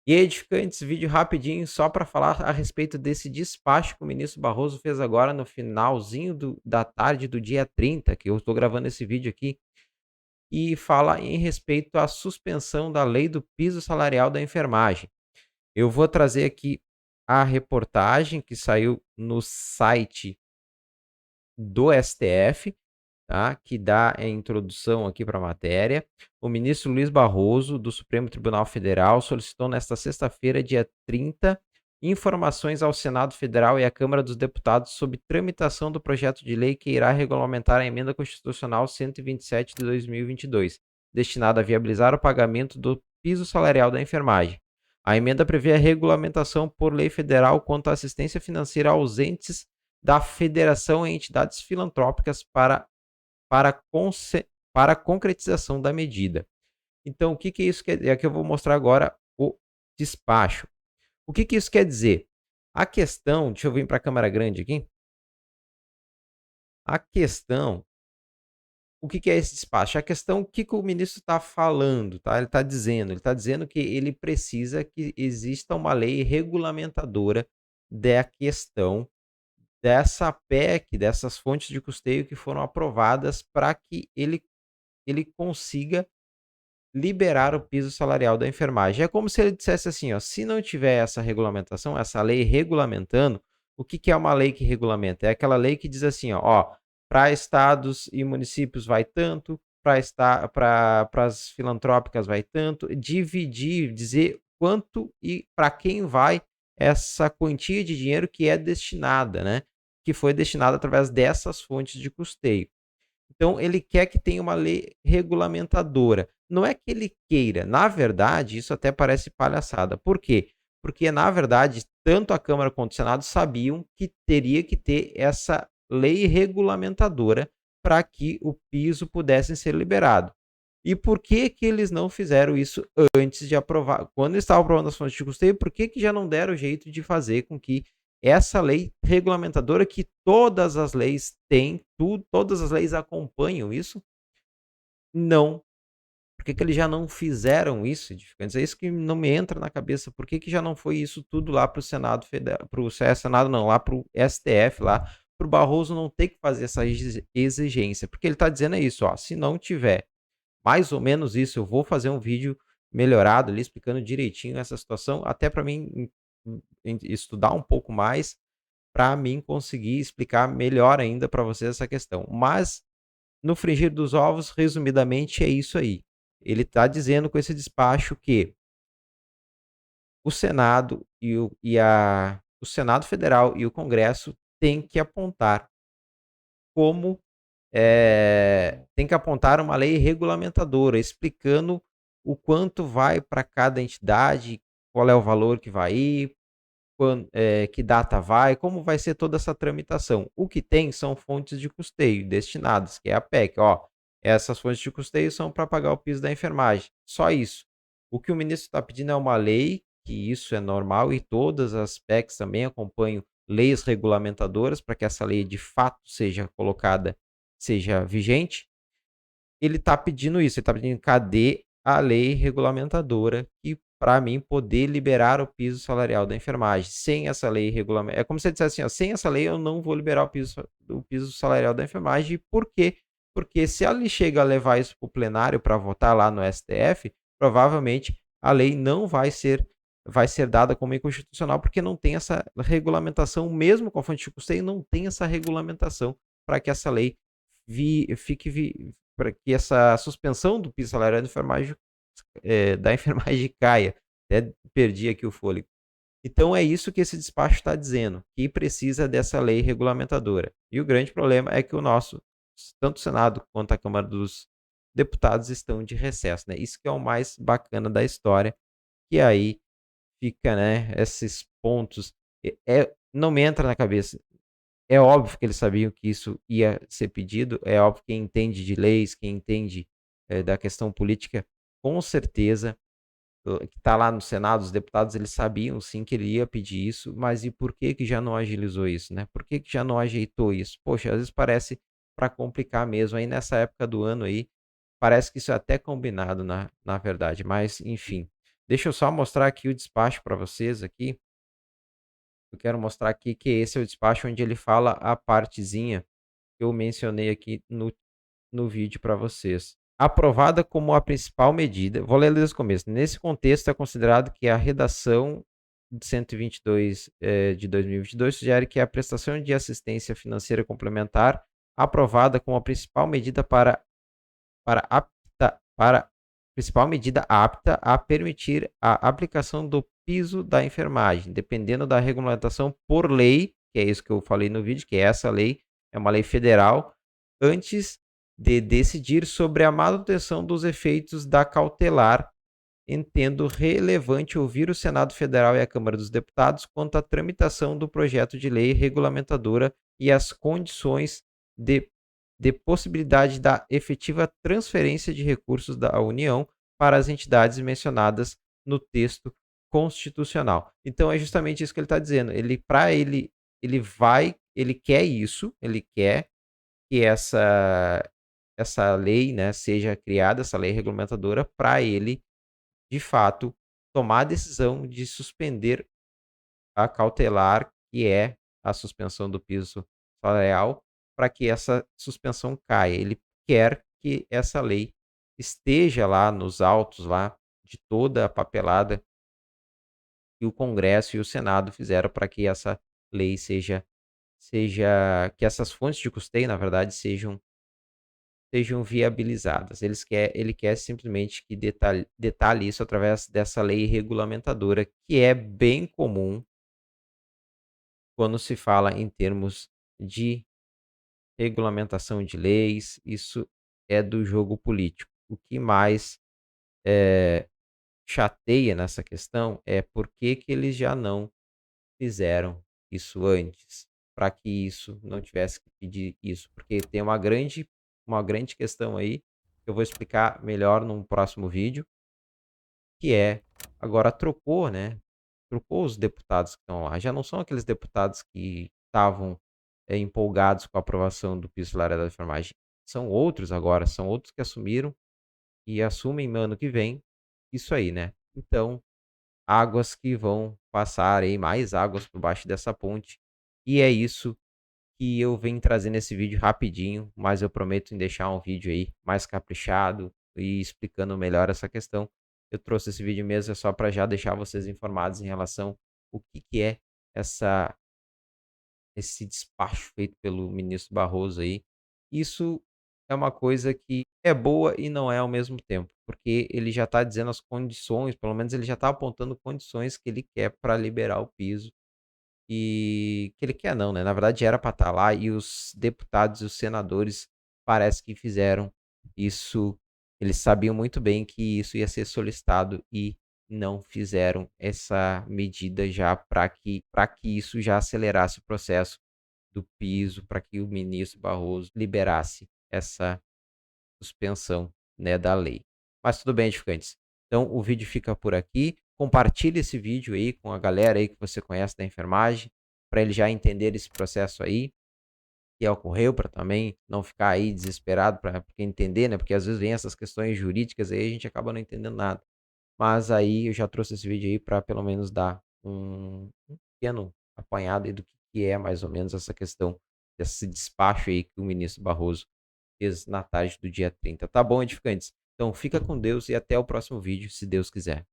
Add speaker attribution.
Speaker 1: E aí, edificantes, vídeo rapidinho só para falar a respeito desse despacho que o ministro Barroso fez agora no finalzinho da tarde do dia 30, que eu estou gravando esse vídeo aqui, e fala em respeito à suspensão da lei do piso salarial da enfermagem. Eu vou trazer aqui a reportagem que saiu no site do STF, tá? Que dá a introdução aqui para a matéria. O ministro Luiz Barroso, do Supremo Tribunal Federal, solicitou nesta sexta-feira, dia 30, informações ao Senado Federal e à Câmara dos Deputados sobre tramitação do projeto de lei que irá regulamentar a emenda constitucional 127 de 2022, destinada a viabilizar o pagamento do piso salarial da enfermagem. A emenda prevê a regulamentação por lei federal quanto à assistência financeira aos entes da federação e entidades filantrópicas para, para a concretização da medida. Então, o que isso quer dizer? Aqui eu vou mostrar agora o despacho. O que isso quer dizer? A questão, deixa eu vir para a câmera grande aqui. A questão, o que é esse despacho? A questão, o que o ministro está falando, tá? Ele está dizendo que ele precisa que exista uma lei regulamentadora da questão dessa PEC, dessas fontes de custeio que foram aprovadas para que ele consiga liberar o piso salarial da enfermagem. É como se ele dissesse assim, ó, se não tiver essa regulamentação, essa lei regulamentando, o que é uma lei que regulamenta? É aquela lei que diz assim, ó, para estados e municípios vai tanto, para as filantrópicas vai tanto, dividir, dizer quanto e para quem vai essa quantia de dinheiro que é destinada, né? Que foi destinada através dessas fontes de custeio. Então, ele quer que tenha uma lei regulamentadora. Não é que ele queira, na verdade, isso até parece palhaçada. Por quê? Porque, na verdade, tanto a Câmara quanto o Senado sabiam que teria que ter essa lei regulamentadora para que o piso pudesse ser liberado. E por que eles não fizeram isso antes de aprovar? Quando eles estavam aprovando as fontes de custeio, por que já não deram jeito de fazer com que essa lei regulamentadora que todas as leis têm, todas as leis acompanham isso? Não. Por que eles já não fizeram isso, edificantes? É isso que não me entra na cabeça. Por que já não foi isso tudo lá para o Senado Federal, para o Senado não, lá para o STF, lá para o Barroso não ter que fazer essa exigência? Porque ele está dizendo isso, ó, se não tiver mais ou menos isso, eu vou fazer um vídeo melhorado ali, explicando direitinho essa situação, até para mim estudar um pouco mais, para mim conseguir explicar melhor ainda para vocês essa questão. Mas, no frigir dos ovos, resumidamente, é isso aí. Ele está dizendo com esse despacho que o Senado o Senado Federal e o Congresso têm que apontar como tem que apontar uma lei regulamentadora, explicando o quanto vai para cada entidade, qual é o valor que vai ir, que data vai, como vai ser toda essa tramitação. O que tem são fontes de custeio destinadas, que é a PEC. Ó, essas fontes de custeio são para pagar o piso da enfermagem. Só isso. O que o ministro está pedindo é uma lei, que isso é normal, e todas as PECs também acompanham leis regulamentadoras para que essa lei de fato seja colocada, seja vigente. Ele está pedindo isso, ele está pedindo cadê a lei regulamentadora que para mim poder liberar o piso salarial da enfermagem. Sem essa lei regulamentar, é como se ele dissesse assim, ó, sem essa lei eu não vou liberar o piso salarial da enfermagem. Por quê? Porque se ele chega a levar isso para o plenário para votar lá no STF, provavelmente a lei não vai ser dada como inconstitucional, porque não tem essa regulamentação, mesmo com a fonte de custeio, não tem essa regulamentação para que essa lei para que essa suspensão do piso salarial da enfermagem caia. Até perdi aqui o fôlego. Então é isso que esse despacho está dizendo, que precisa dessa lei regulamentadora. E o grande problema é que tanto o Senado quanto a Câmara dos Deputados estão de recesso, né? Isso que é o mais bacana da história, que aí fica, né, esses pontos, não me entra na cabeça. É óbvio que eles sabiam que isso ia ser pedido, é óbvio que quem entende de leis, quem entende da questão política, com certeza, que está lá no Senado, os deputados, eles sabiam sim que ele ia pedir isso, mas e por que já não agilizou isso, né? Por que já não ajeitou isso? Poxa, às vezes parece para complicar mesmo, aí nessa época do ano aí, parece que isso é até combinado na verdade, mas enfim. Deixa eu só mostrar aqui o despacho para vocês aqui. Eu quero mostrar aqui que esse é o despacho onde ele fala a partezinha que eu mencionei aqui no vídeo para vocês. Aprovada como a principal medida, vou ler desde o começo. Nesse contexto, é considerado que a redação de 122 de 2022 sugere que a prestação de assistência financeira complementar, aprovada como a principal medida para principal medida apta a permitir a aplicação do piso da enfermagem, dependendo da regulamentação por lei, que é isso que eu falei no vídeo, que é essa lei, é uma lei federal, antes de decidir sobre a manutenção dos efeitos da cautelar, entendo relevante ouvir o Senado Federal e a Câmara dos Deputados quanto à tramitação do projeto de lei regulamentadora e as condições de, de possibilidade da efetiva transferência de recursos da União para as entidades mencionadas no texto constitucional. Então é justamente isso que ele está dizendo. Ele quer isso, ele quer que essa lei, né, seja criada, essa lei regulamentadora, para ele de fato, tomar a decisão de suspender a cautelar, que é a suspensão do piso salarial, para que essa suspensão caia. Ele quer que essa lei esteja lá nos autos lá de toda a papelada que o Congresso e o Senado fizeram para que essa lei seja que essas fontes de custeio, na verdade, sejam viabilizadas. Ele quer simplesmente que detalhe isso através dessa lei regulamentadora, que é bem comum quando se fala em termos de regulamentação de leis. Isso é do jogo político. O que mais chateia nessa questão é por que eles já não fizeram isso antes, para que isso não tivesse que pedir isso, porque tem uma grande questão aí, que eu vou explicar melhor num próximo vídeo, que é, agora trocou, né? Trocou os deputados que estão lá. Já não são aqueles deputados que estavam empolgados com a aprovação do piso salarial da enfermagem. São outros agora, são outros que assumiram e assumem no ano que vem isso aí, né? Então, águas que vão passar aí, mais águas por baixo dessa ponte. E é isso que eu venho trazer nesse vídeo rapidinho, mas eu prometo em deixar um vídeo aí mais caprichado e explicando melhor essa questão. Eu trouxe esse vídeo mesmo só para já deixar vocês informados em relação o que é essa esse despacho feito pelo ministro Barroso aí. Isso é uma coisa que é boa e não é ao mesmo tempo, porque ele já está dizendo as condições, pelo menos ele já está apontando condições que ele quer para liberar o piso e que ele quer não, né? Na verdade era para estar lá e os deputados e os senadores parece que fizeram isso. Eles sabiam muito bem que isso ia ser solicitado e não fizeram essa medida já para que isso já acelerasse o processo do piso, para que o ministro Barroso liberasse essa suspensão, né, da lei. Mas tudo bem, edificantes. Então o vídeo fica por aqui. Compartilhe esse vídeo aí com a galera aí que você conhece da enfermagem, para ele já entender esse processo aí que ocorreu, para também não ficar aí desesperado, para entender, né? Porque às vezes vem essas questões jurídicas aí a gente acaba não entendendo nada. Mas aí eu já trouxe esse vídeo aí para pelo menos dar um pequeno apanhado aí do que é mais ou menos essa questão desse despacho aí que o ministro Barroso fez na tarde do dia 30. Tá bom, edificantes? Então fica com Deus e até o próximo vídeo, se Deus quiser.